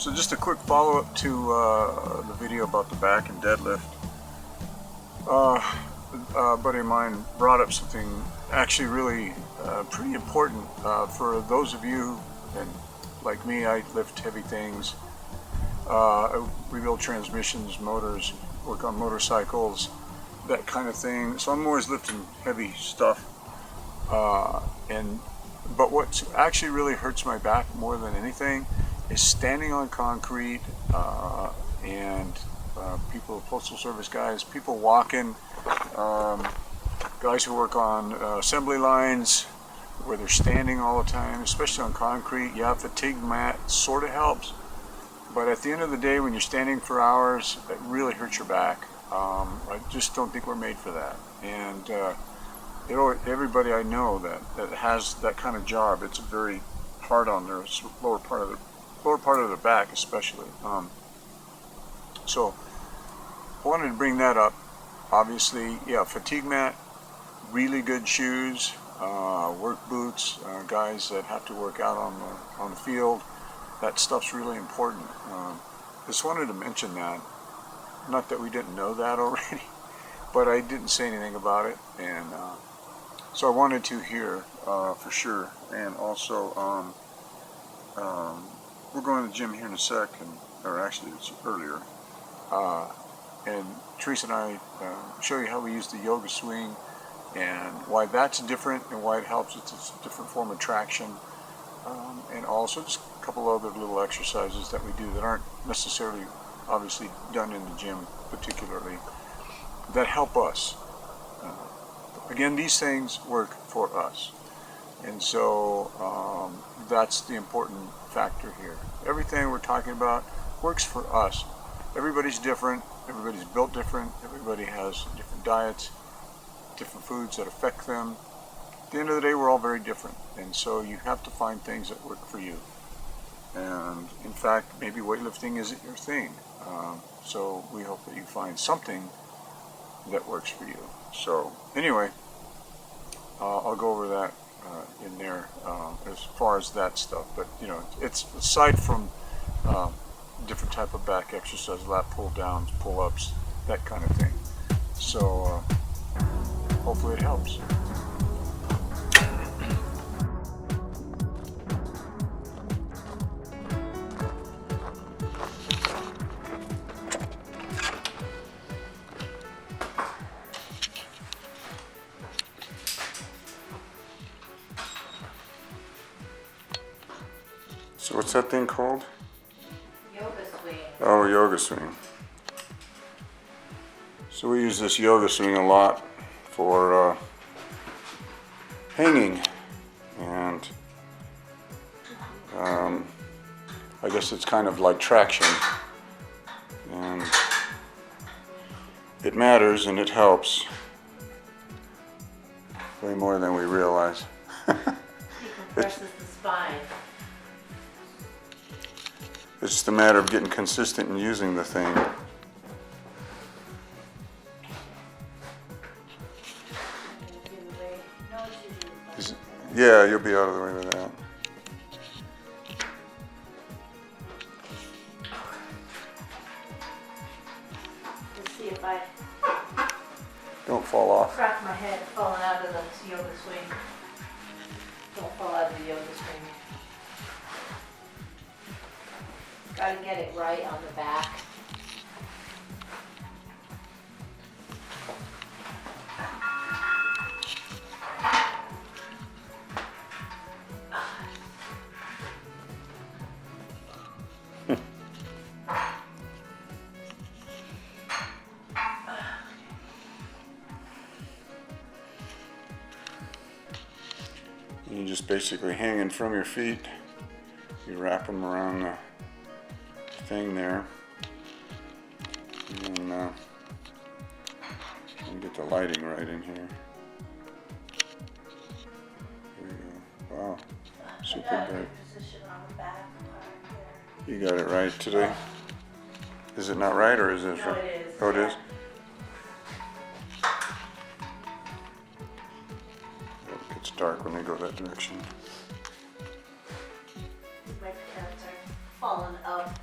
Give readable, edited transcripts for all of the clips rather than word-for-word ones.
So just a quick follow-up to the video about the back and deadlift. A buddy of mine brought up something actually really pretty important for those of you, and like me, I lift heavy things. I rebuild transmissions, motors, work on motorcycles, that kind of thing. So I'm always lifting heavy stuff. But what actually really hurts my back more than anything is standing on concrete and people, postal service guys, people walking, guys who work on assembly lines where they're standing all the time, especially on concrete. Yeah, fatigue mat sort of helps, but at the end of the day, when you're standing for hours, it really hurts your back. I just don't think we're made for that. And you know, everybody I know that has that kind of job, it's very hard on their lower part of their back, especially. So I wanted to bring that up. Obviously, yeah, fatigue mat, really good shoes, work boots, guys that have to work out on the field. That stuff's really important. Just wanted to mention that. Not that we didn't know that already, but I didn't say anything about it, and so I wanted to here for sure. And also, we're going to the gym here in a sec, or actually it's earlier, and Teresa and I show you how we use the yoga swing and why that's different and why it helps. It's a different form of traction, and also just a couple other little exercises that we do that aren't necessarily obviously done in the gym particularly, that help us. Again, these things work for us, and so that's the important factor here. Everything we're talking about works for us. Everybody's different, everybody's built different, everybody has different diets, different foods that affect them. At the end of the day, we're all very different, and so you have to find things that work for you. And in fact, maybe weightlifting isn't your thing. So we hope that you find something that works for you. So anyway, I'll go over that in there as far as that stuff. But you know, it's aside from different type of back exercises, lat pull downs, pull ups, that kind of thing. So hopefully it helps. So what's that thing called? Yoga swing. Oh, yoga swing. So we use this yoga swing a lot for hanging, and I guess it's kind of like traction, and it matters and it helps way more than we realize. Decompresses the spine. It's just a matter of getting consistent and using the thing. Yeah, you'll be out of the way with that. Let's see if I Don't fall off. crack my head falling out of the yoga swing. Don't fall out of the yoga swing. Gotta get it right on the back. You just basically hanging from your feet. You wrap them around the thing there, and get the lighting right in here. There we go. Wow, super bright. Position on the back part there. You got it right today. Is it not right, or is it? No, it is. Oh, it is. It gets dark when they go that direction. My parents are falling up.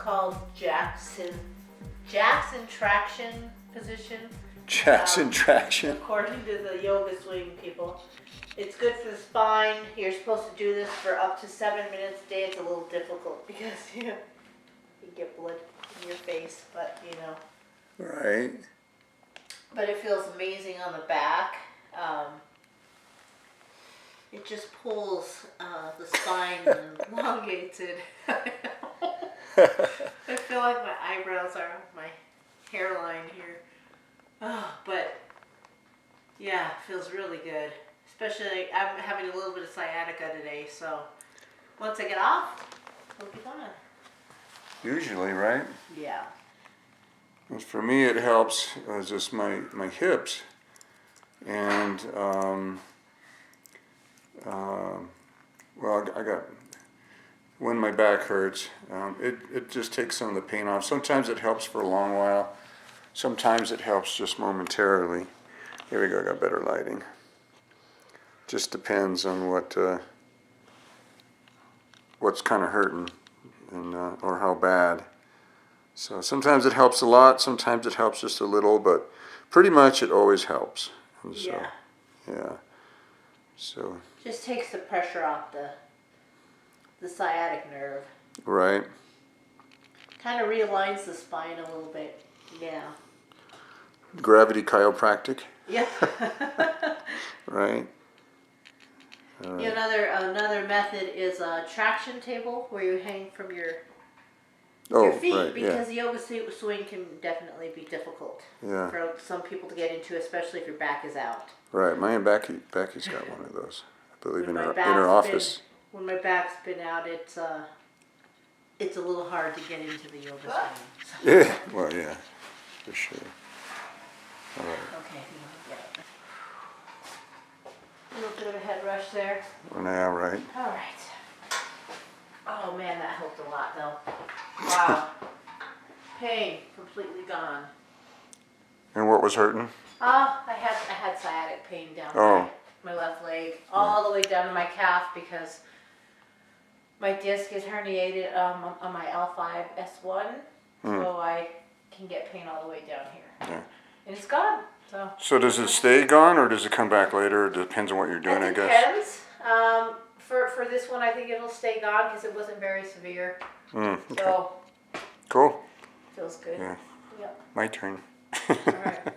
called Jackson traction position. Jackson traction. According to the yoga swing people. It's good for the spine. You're supposed to do this for up to 7 minutes a day. It's a little difficult because you get blood in your face, but you know. Right. But it feels amazing on the back. It just pulls the spine and elongates it. I feel like my eyebrows are on my hairline here. Oh, but yeah, it feels really good. Especially, I'm having a little bit of sciatica today, so once I get off, we'll be done. Usually, right? Yeah. And for me, it helps just my hips, and well, I got when my back hurts, it just takes some of the pain off. Sometimes it helps for a long while. Sometimes it helps just momentarily. Here we go. Got better lighting. Just depends on what's kind of hurting and or how bad. So sometimes it helps a lot, sometimes it helps just a little, but pretty much it always helps. And so, Yeah. Yeah. So. Just takes the pressure off the sciatic nerve. Right. Kind of realigns the spine a little bit. Yeah. Gravity chiropractic. Yeah. Right. All right. Another method is a traction table where you hang from your feet, right, because the yoga swing can definitely be difficult for some people to get into, especially if your back is out. Right. Becky's got one of those. I believe in her office. When my back's been out, it's a little hard to get into the yoga swing. So. Yeah. Well, yeah, for sure. All right. Okay. A little bit of a head rush there. Well, now, right. All right. Oh man, that helped a lot though. Wow. Pain completely gone. And what was hurting? I had sciatic pain down my left leg, all the way down to my calf, because my disc is herniated on my L5-S1, so I can get pain all the way down here. Yeah. And it's gone. So does it stay gone, or does it come back later? It depends on what you're doing, I guess. It depends. For this one, I think it'll stay gone because it wasn't very severe. Okay. So. Cool. Feels good. Yeah. Yep. My turn. All right.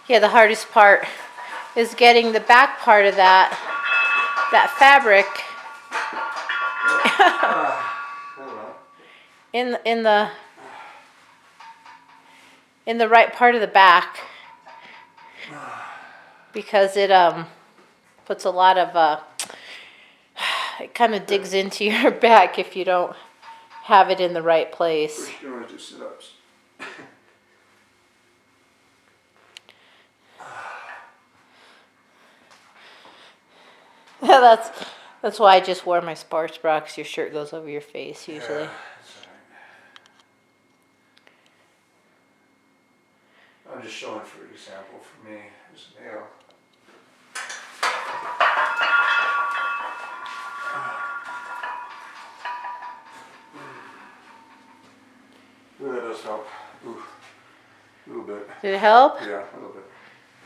Yeah, the hardest part is getting the back part of that fabric in the right part of the back, because it puts a lot of it kind of digs into your back if you don't have it in the right place. You want to do sit-ups? That's why I just wore my sports bra, because your shirt goes over your face usually. Yeah, that's all right. I'm just showing for example for me as a male. Ooh, that does help. Ooh, a little bit. Did it help? Yeah, a little bit.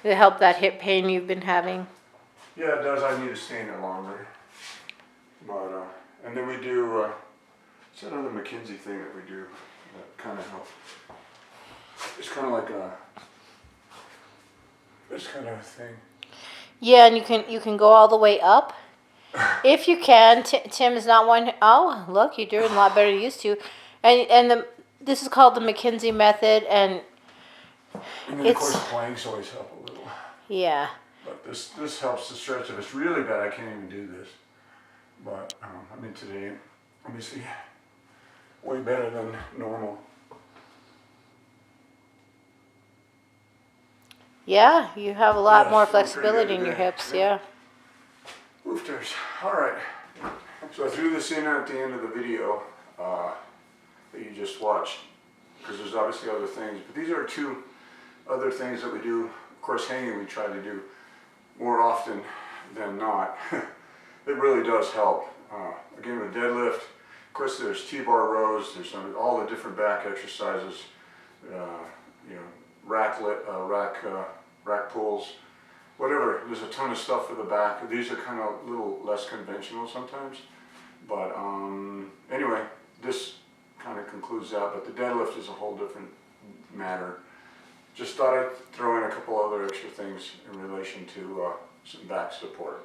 Did it help that hip pain you've been having? Yeah, it does. I need to stay in it longer. But, and then we do, it's another McKinsey thing that we do that kind of helps. It's kind of like this kind of thing. Yeah, and you can go all the way up. If you can. Tim is not one. Oh, look, you're doing a lot better than you used to. And this is called the McKinsey method, and then of course planks always help a little. Yeah. But this helps to stretch. If it's really bad, I can't even do this. But I mean today, obviously, way better than normal. Yeah, you have a lot more I feel pretty flexibility good in your today. hips. Yeah. Oofters. All right. So I threw this in at the end of the video that you just watched. because there's obviously other things, but these are two other things that we do. Of course, hanging we try to do more often than not. It really does help. Again, with deadlift, of course, there's T-bar rows, there's all the different back exercises, rack pulls, whatever. There's a ton of stuff for the back. These are kind of a little less conventional sometimes, but anyway, this kind of concludes that. But the deadlift is a whole different matter. Just thought I'd throw in a couple other extra things in relation to some back support.